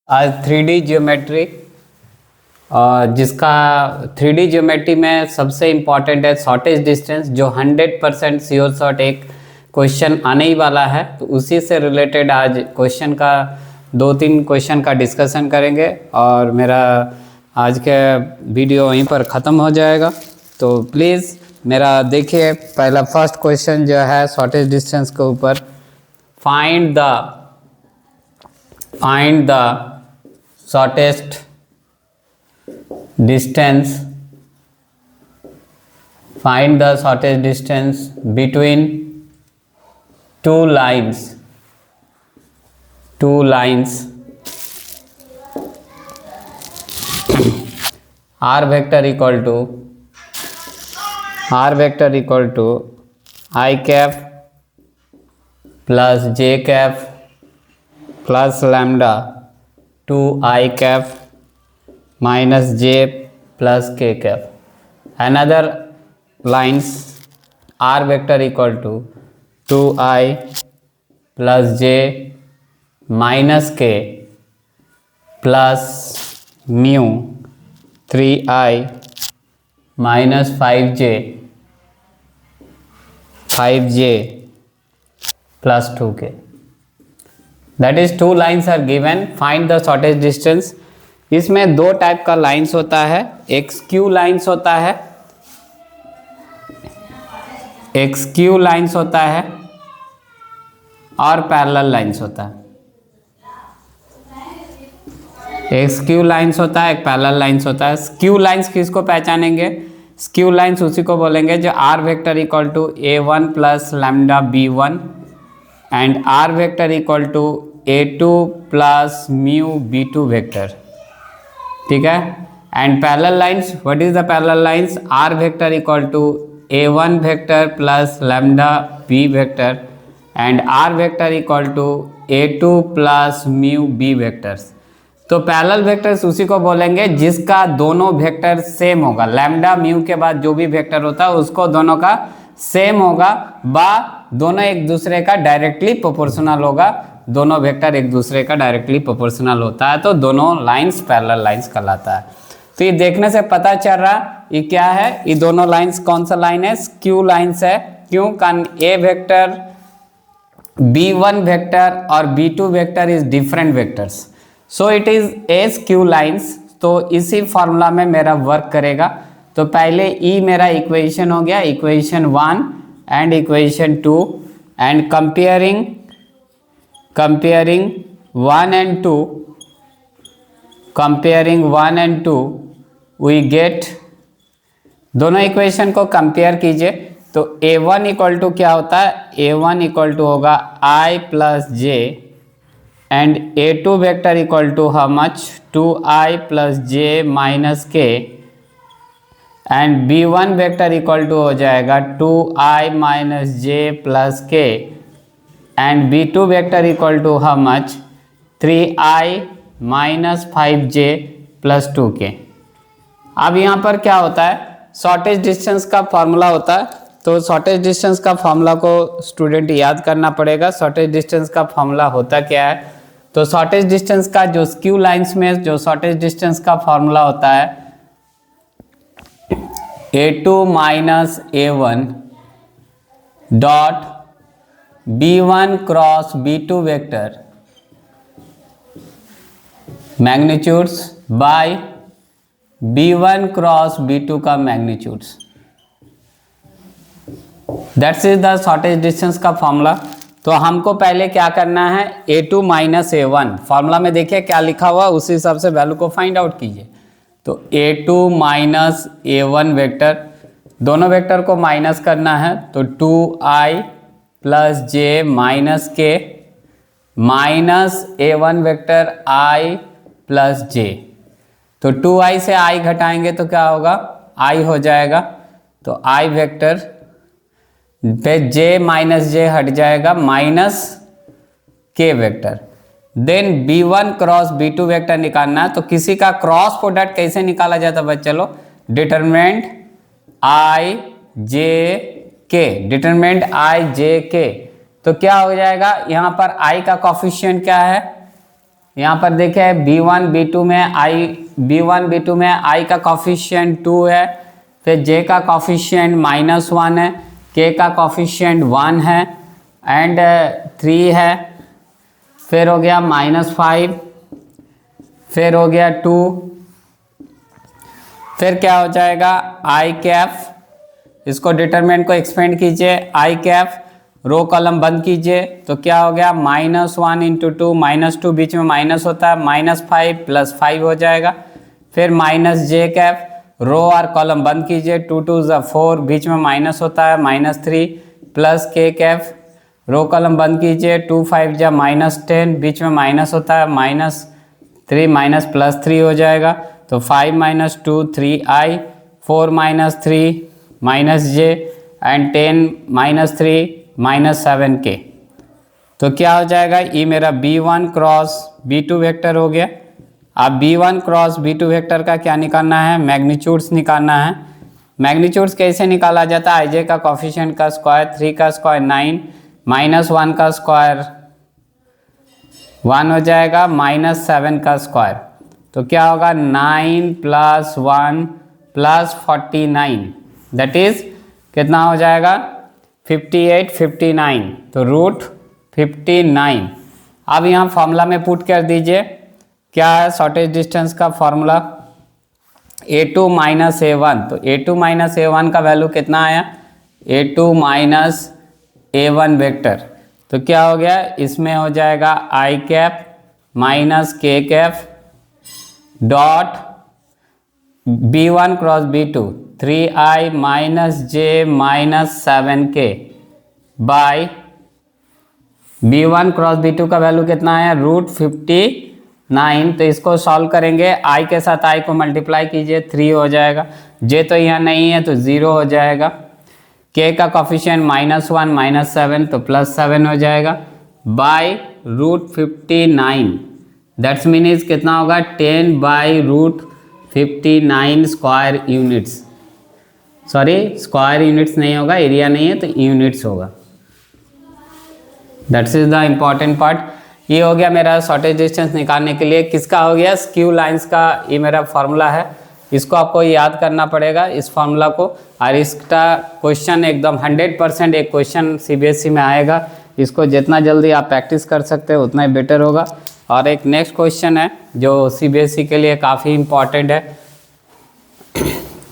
आज 3D geometry, जिसका 3D geometry में सबसे इम्पॉर्टेंट है शॉर्टेज डिस्टेंस, जो 100% श्योर शॉट एक क्वेश्चन आने ही वाला है। तो उसी से रिलेटेड आज क्वेश्चन का 2-3 क्वेश्चन का डिस्कशन करेंगे और मेरा आज का वीडियो वहीं पर ख़त्म हो जाएगा। तो प्लीज़ मेरा देखिए, पहला फर्स्ट क्वेश्चन जो है शॉर्टेज डिस्टेंस के ऊपर, find the shortest distance, find the shortest distance between two lines r vector equal to I cap plus j cap plus lambda 2 I cap minus j plus k cap. Another lines r vector equal to 2I plus j minus k plus mu 3I minus 5j plus 2k. That is, two lines are given. Find the shortest distance. इसमें दो type का lines होता है, एक skew lines होता है, और parallel lines होता है। एक स्क्यू लाइंस होता है, एक पैरेलल लाइंस होता है। स्क्यू लाइंस किसको पहचानेंगे? स्क्यू लाइंस उसी को बोलेंगे जो r vector equal to a1 plus lambda b1 and r vector equal to a2 plus mu b2 vector. ठीक है। And parallel lines, what is the parallel lines? r vector equal to a1 vector plus lambda b vector and r vector equal to a2 plus mu b vectors. तो parallel vectors उसी को बोलेंगे जिसका दोनों vector same होगा। Lambda mu के बाद जो भी वेक्टर होता है उसको दोनों का सेम होगा, दोनों एक दूसरे का डायरेक्टली प्रोपोर्शनल होगा। दोनों वेक्टर एक दूसरे का डायरेक्टली प्रोपोर्शनल होता है, तो दोनों लाइंस पैरेलल लाइंस कहलाता है। तो ये देखने से पता चल रहा ये क्या है, ये दोनों लाइंस कौन सा लाइन है? स्क्यू लाइंस है। क्यों? कारण ए वेक्टर, b1 वेक्टर और b2 vector is different vectors, so it is A skew lines. तो इसी फॉर्मूला में मेरा वर्क करेगा। तो पहले ई मेरा इक्वेशन हो गया, equation 1 and equation 2, and comparing 1 and 2 we get, दोनों इक्वेशन को कंपेयर कीजिए। तो a1 इक्वल टू क्या होता है? a1 इक्वल टू होगा I plus j and a2 vector equal to how much? 2I plus j minus k and b1 vector equal to हो जाएगा 2I minus j plus k and b2 vector equal to how much? 3I minus 5j plus 2k। अब यहाँ पर क्या होता है? Shortage distance का formula होता है। तो शॉर्टेज डिस्टेंस का फॉर्मूला को स्टूडेंट याद करना पड़ेगा। शॉर्टेज डिस्टेंस का फॉर्मूला होता क्या है? तो शॉर्टेज डिस्टेंस का जो स्क्यू लाइंस में जो शॉर्टेज डिस्टेंस का फॉर्मूला होता है a2 minus a1 dot b1 cross b2 vector magnitudes by b1 cross b2 का magnitudes. That's is the shortage distance का फॉर्मूला। तो हमको पहले क्या करना है? a2 माइनस a1, फॉर्मूला में देखिए क्या लिखा हुआ, उसी हिसाब से वैल्यू को फाइंड आउट कीजिए। तो a2 माइनस a1 वेक्टर, दोनों वेक्टर को माइनस करना है। तो 2I plus j minus k minus a1 vector I plus j। तो 2I से I घटाएंगे तो क्या होगा? I हो जाएगा। तो I वेक्टर पे j माइनस j हट जाएगा, minus k vector. Then b1 cross b2 vector निकालना है। तो किसी का क्रॉस प्रोडक्ट कैसे निकाला जाता है बच्चे लोग? Determinant I J K, determinant I J K। तो क्या हो जाएगा? यहाँ पर I का कॉफिशिएंट क्या है? यहाँ पर देखिए B1 B2 में I का कॉफिशिएंट 2 है, फिर J का कॉफिशिएंट -1 है, K का कॉफिशिएंट 1 है एंड 3 है, फिर हो गया -5, फिर हो गया 2, फिर क्या हो जाएगा I कैफ, इसको डिटरमिनेंट को एक्सपेंड कीजिए, I कैफ रो कॉलम बंद कीजिए, तो क्या हो गया -1 इंटू 2, -2 बीच में माइनस होता है, -5 + 5 हो जाएगा, फिर -j कैफ रो और कॉलम बंद कीजिए, 2 2 4 बीच में माइनस होता है, -3 + k कैफ रो कॉलम बंद कीजिए, 2 5 -10 बीच में माइनस होता है, -3 +3 हो जाएगा, तो 5 - 2 3i, 4 - 3 -j एंड 10 - 3 -7k। तो क्या हो जाएगा, ये मेरा B1 क्रॉस B2 वेक्टर हो गया। अब B1 क्रॉस B2 वेक्टर का क्या निकालना है, मैग्नीट्यूड्स निकालना है। मैग्नीट्यूड्स कैसे निकाला जाता है, ij का कॉफिशिएंट का स्क्वायर, 3 का स्क्वायर 9, -1 का स्क्वायर 1 हो जाएगा, -7 का स्क्वायर, तो क्या होगा 9 + 1 + 49, दैट इज कितना हो जाएगा 58 59, तो √59। अब यहाँ फॉर्मूला में पुट कर दीजिए, क्या है शॉर्टेज डिस्टेंस का फॉर्मूला A2 - A1, तो A2 - A1 का वैल्यू कितना आया, A2 - A1 वेक्टर, तो क्या हो गया इसमें हो जाएगा I cap -k cap dot B1 cross B2 3i -j -7k by B1 cross B2 का वैल्यू कितना आया √59, तो इसको सॉल्व करेंगे, I के साथ I को मल्टीप्लाई कीजिए, 3 हो जाएगा, J तो यहाँ नहीं है तो 0 हो जाएगा, K का कॉफिशिएंट -1 -7 तो +7 हो जाएगा, बाय √59, दैट्स मीन्स कितना होगा 10/√59 square units, sorry square units नहीं होगा, एरिया नहीं है तो यूनिट्स होगा, that's is the important part. ये हो गया मेरा शॉर्टेज डिस्टेंस निकालने के लिए, किसका हो गया स्क्यू लाइंस का, ये मेरा फॉर्मूला है, इसको आपको याद करना पड़ेगा इस फॉर्मूला को, और इसका क्वेश्चन एकदम 100% एक क्वेश्चन CBSE में आएगा, इसको जितना जल्दी आप प्रैक्टिस कर सकते हो उतना ही बेटर होगा। और एक नेक्स्ट क्वेश्चन है जो CBSE के लिए काफ़ी इम्पॉर्टेंट है,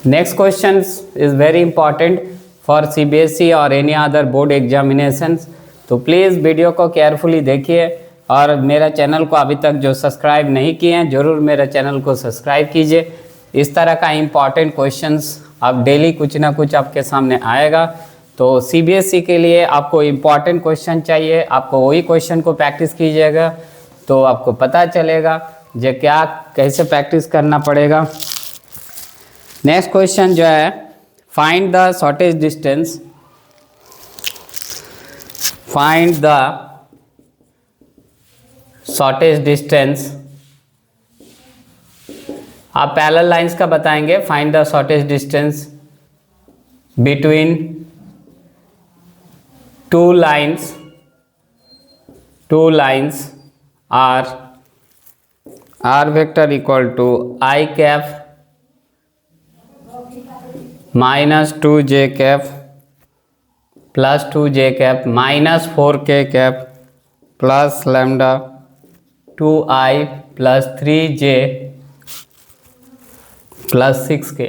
next question is very important for CBSE और एनी अदर बोर्ड एग्जामिनेशंस, तो प्लीज़ वीडियो को केयरफुली देखिए, और मेरा चैनल को अभी तक जो सब्सक्राइब नहीं किए हैं ज़रूर मेरा चैनल को सब्सक्राइब कीजिए, इस तरह का इम्पॉर्टेंट क्वेश्चंस अब डेली कुछ ना कुछ आपके सामने आएगा। तो CBSE के लिए आपको इम्पॉर्टेंट क्वेश्चन चाहिए, आपको वही क्वेश्चन को प्रैक्टिस कीजिएगा तो आपको पता चलेगा जो क्या कैसे प्रैक्टिस करना पड़ेगा। नेक्स्ट क्वेश्चन जो है, find the shortage distance, find the shortage distance, आप पैरेलल लाइंस का बताएंगे, find the shortage distance between two lines R vector equal to I cap -2j cap +2j cap -4k cap plus lambda 2i plus 3j plus 6k.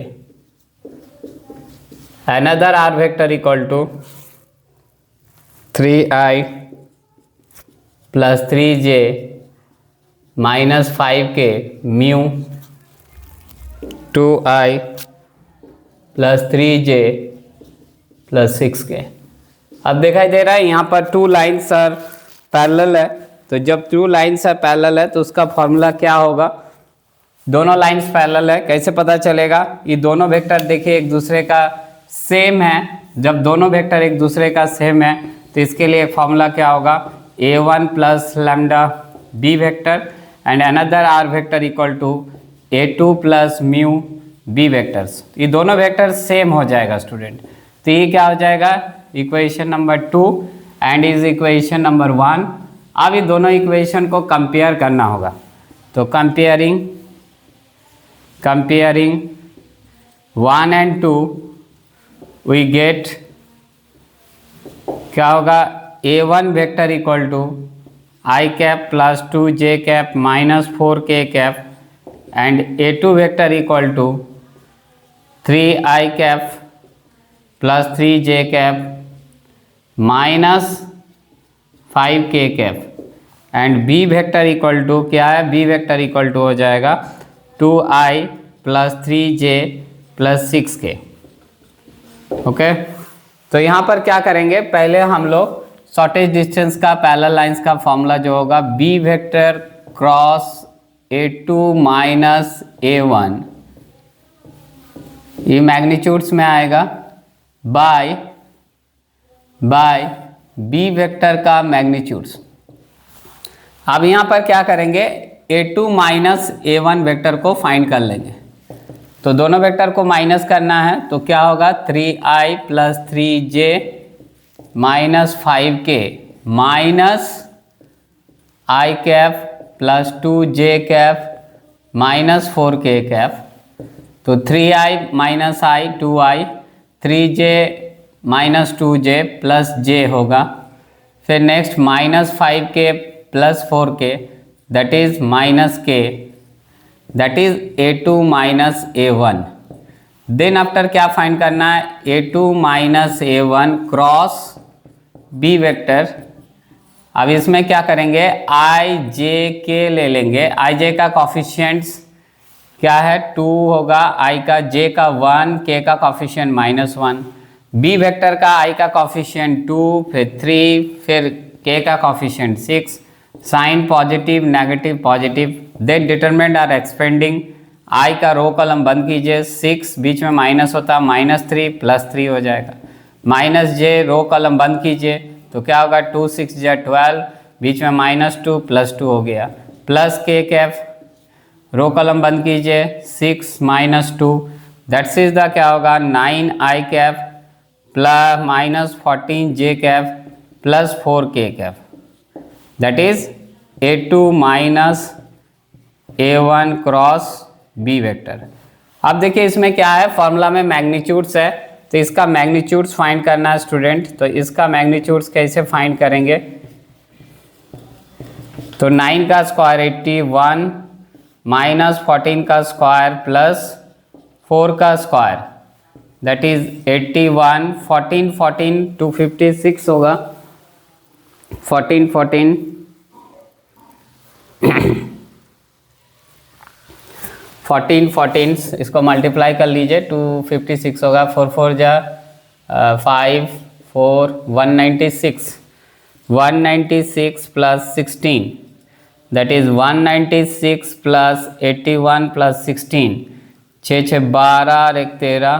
Another R vector equal to 3i plus 3j minus 5k mu 2i plus 3j plus 6k. अब दिखाई दे रहा है यहाँ पर two lines are parallel है, तो जब two lines are parallel है तो उसका फॉर्मूला क्या होगा, दोनों लाइन्स पैरेलल है कैसे पता चलेगा, ये दोनों वेक्टर देखिए एक दूसरे का सेम है, जब दोनों वेक्टर एक दूसरे का सेम है तो इसके लिए एक फॉर्मूला क्या होगा, a1 plus lambda b vector and another r vector equal to a2 plus mu b vectors, ये दोनों वेक्टर सेम हो जाएगा स्टूडेंट, तो ये क्या हो जाएगा equation number 2 and is equation number 1 अब ये दोनों इक्वेशन को कंपेयर करना होगा, तो कंपेयरिंग 1 and 2 वी गेट क्या होगा, A1 vector equal to I cap plus 2j cap minus 4k cap and A2 vector equal to 3I cap plus 3j cap minus 5k cap and B vector equal to क्या है, B vector equal to हो जाएगा 2I plus 3j plus 6k। Okay, तो यहाँ पर क्या करेंगे, पहले हम लोग शॉर्टेज डिस्टेंस का पैरेलल लाइंस का फॉर्मूला जो होगा B vector cross A2 minus A1, ये मैग्नीट्यूड्स में आएगा बाय B वेक्टर का मैग्नीट्यूड्स। अब यहाँ पर क्या करेंगे, A2 माइनस A1 वेक्टर को फाइंड कर लेंगे, तो दोनों वेक्टर को माइनस करना है, तो क्या होगा 3I plus 3j minus 5k minus I cap plus 2j cap minus 4k cap, तो 3I minus I 2I, 3j minus 2j plus j होगा, फिर next minus 5k plus 4k that is minus k, that is A2 minus A1। Then after क्या find करना है, A2 minus A1 cross B vector. अब इसमें क्या करेंगे, I J K ले लेंगे, I J का कॉफिशिएंट्स क्या है 2 होगा, I का J का 1, K का कॉफिशिएंट माइनस 1, B वेक्टर का I का कॉफिशिएंट 2, फिर 3, फिर K का coefficient 6, sign positive negative positive, then determinant are expanding, I का रो कॉलम बंद कीजिए, 6 बीच में माइनस होता माइनस 3 प्लस 3 हो जाएगा, माइनस j रो कॉलम बंद कीजिए, तो क्या होगा 2 6 j 12 बीच में माइनस 2 प्लस 2 हो गया, plus k cap row column बंद कीजिए 6 माइनस 2 दैट्स इज द क्या होगा 9I Kaif plus minus 14j Kaif plus 4k Kaif that is A2 minus A1 cross B vector. अब देखिए इसमें क्या है, फॉर्मूला में मैग्नीट्यूड्स है, तो इसका मैग्नीट्यूड्स फाइंड करना है स्टूडेंट, तो इसका मैग्नीट्यूड्स कैसे फाइंड करेंगे, तो 9 का स्क्वायर 81 माइनस 14 का स्क्वायर प्लस 4 का स्क्वायर दैट इज 81, 14 14 256 होगा, 14 14 14 14 इसको मल्टीप्लाई कर लीजिए 256 होगा, 4 4 जा 5 4 196 plus 16 that is 196 plus 81 plus 16, 6 6 12 1 13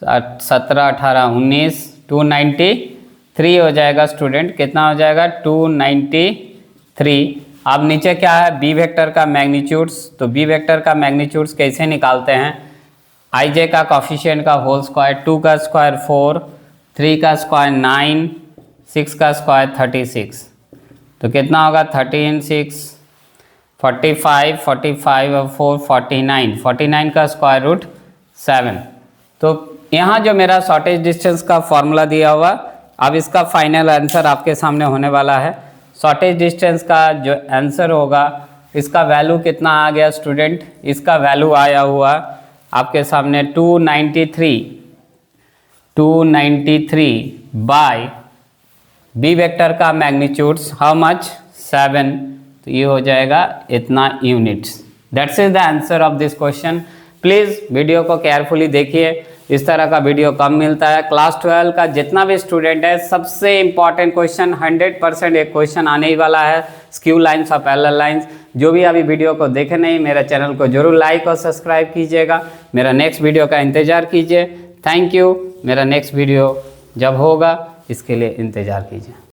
17 18 19 293 हो जाएगा स्टूडेंट, कितना हो जाएगा 293। अब नीचे क्या है, बी वेक्टर का मैग्नीट्यूड्स, तो बी वेक्टर का मैग्नीट्यूड्स कैसे निकालते हैं, आई जे का कॉफिशिएंट का होल स्क्वायर, 2 का स्क्वायर 4, 3 का स्क्वायर 9, 6 का स्क्वायर 36, तो कितना होगा 13 6 45 45 और 4 49, 49 का स्क्वायर रूट 7। तो यहाँ जो मेरा शॉर्टेज डिस्टेंस का फॉर्मूला दिया हुआ, अब इसका फाइनल आंसर आपके सामने होने वाला है। शॉर्टेज डिस्टेंस का जो आंसर होगा इसका वैल्यू कितना आ गया स्टूडेंट, इसका वैल्यू आया हुआ आपके सामने 293 बाय बी वेक्टर का मैग्नीट्यूड्स हाउ मच 7, तो ये हो जाएगा इतना units. That's is the answer of this question. Please video को केयरफुली देखिए, इस तरह का वीडियो कम मिलता है। क्लास 12 का जितना भी स्टूडेंट है सबसे इम्पॉर्टेंट क्वेश्चन 100% एक क्वेश्चन आने ही वाला है, स्क्यू लाइंस और पैरेलल लाइंस। जो भी अभी वीडियो को देखे नहीं, मेरा चैनल को जरूर लाइक और सब्सक्राइब कीजिएगा, मेरा नेक्स्ट वीडियो का इंतज़ार कीजिए। Thank you. मेरा नेक्स्ट वीडियो जब होगा इसके लिए इंतज़ार कीजिए।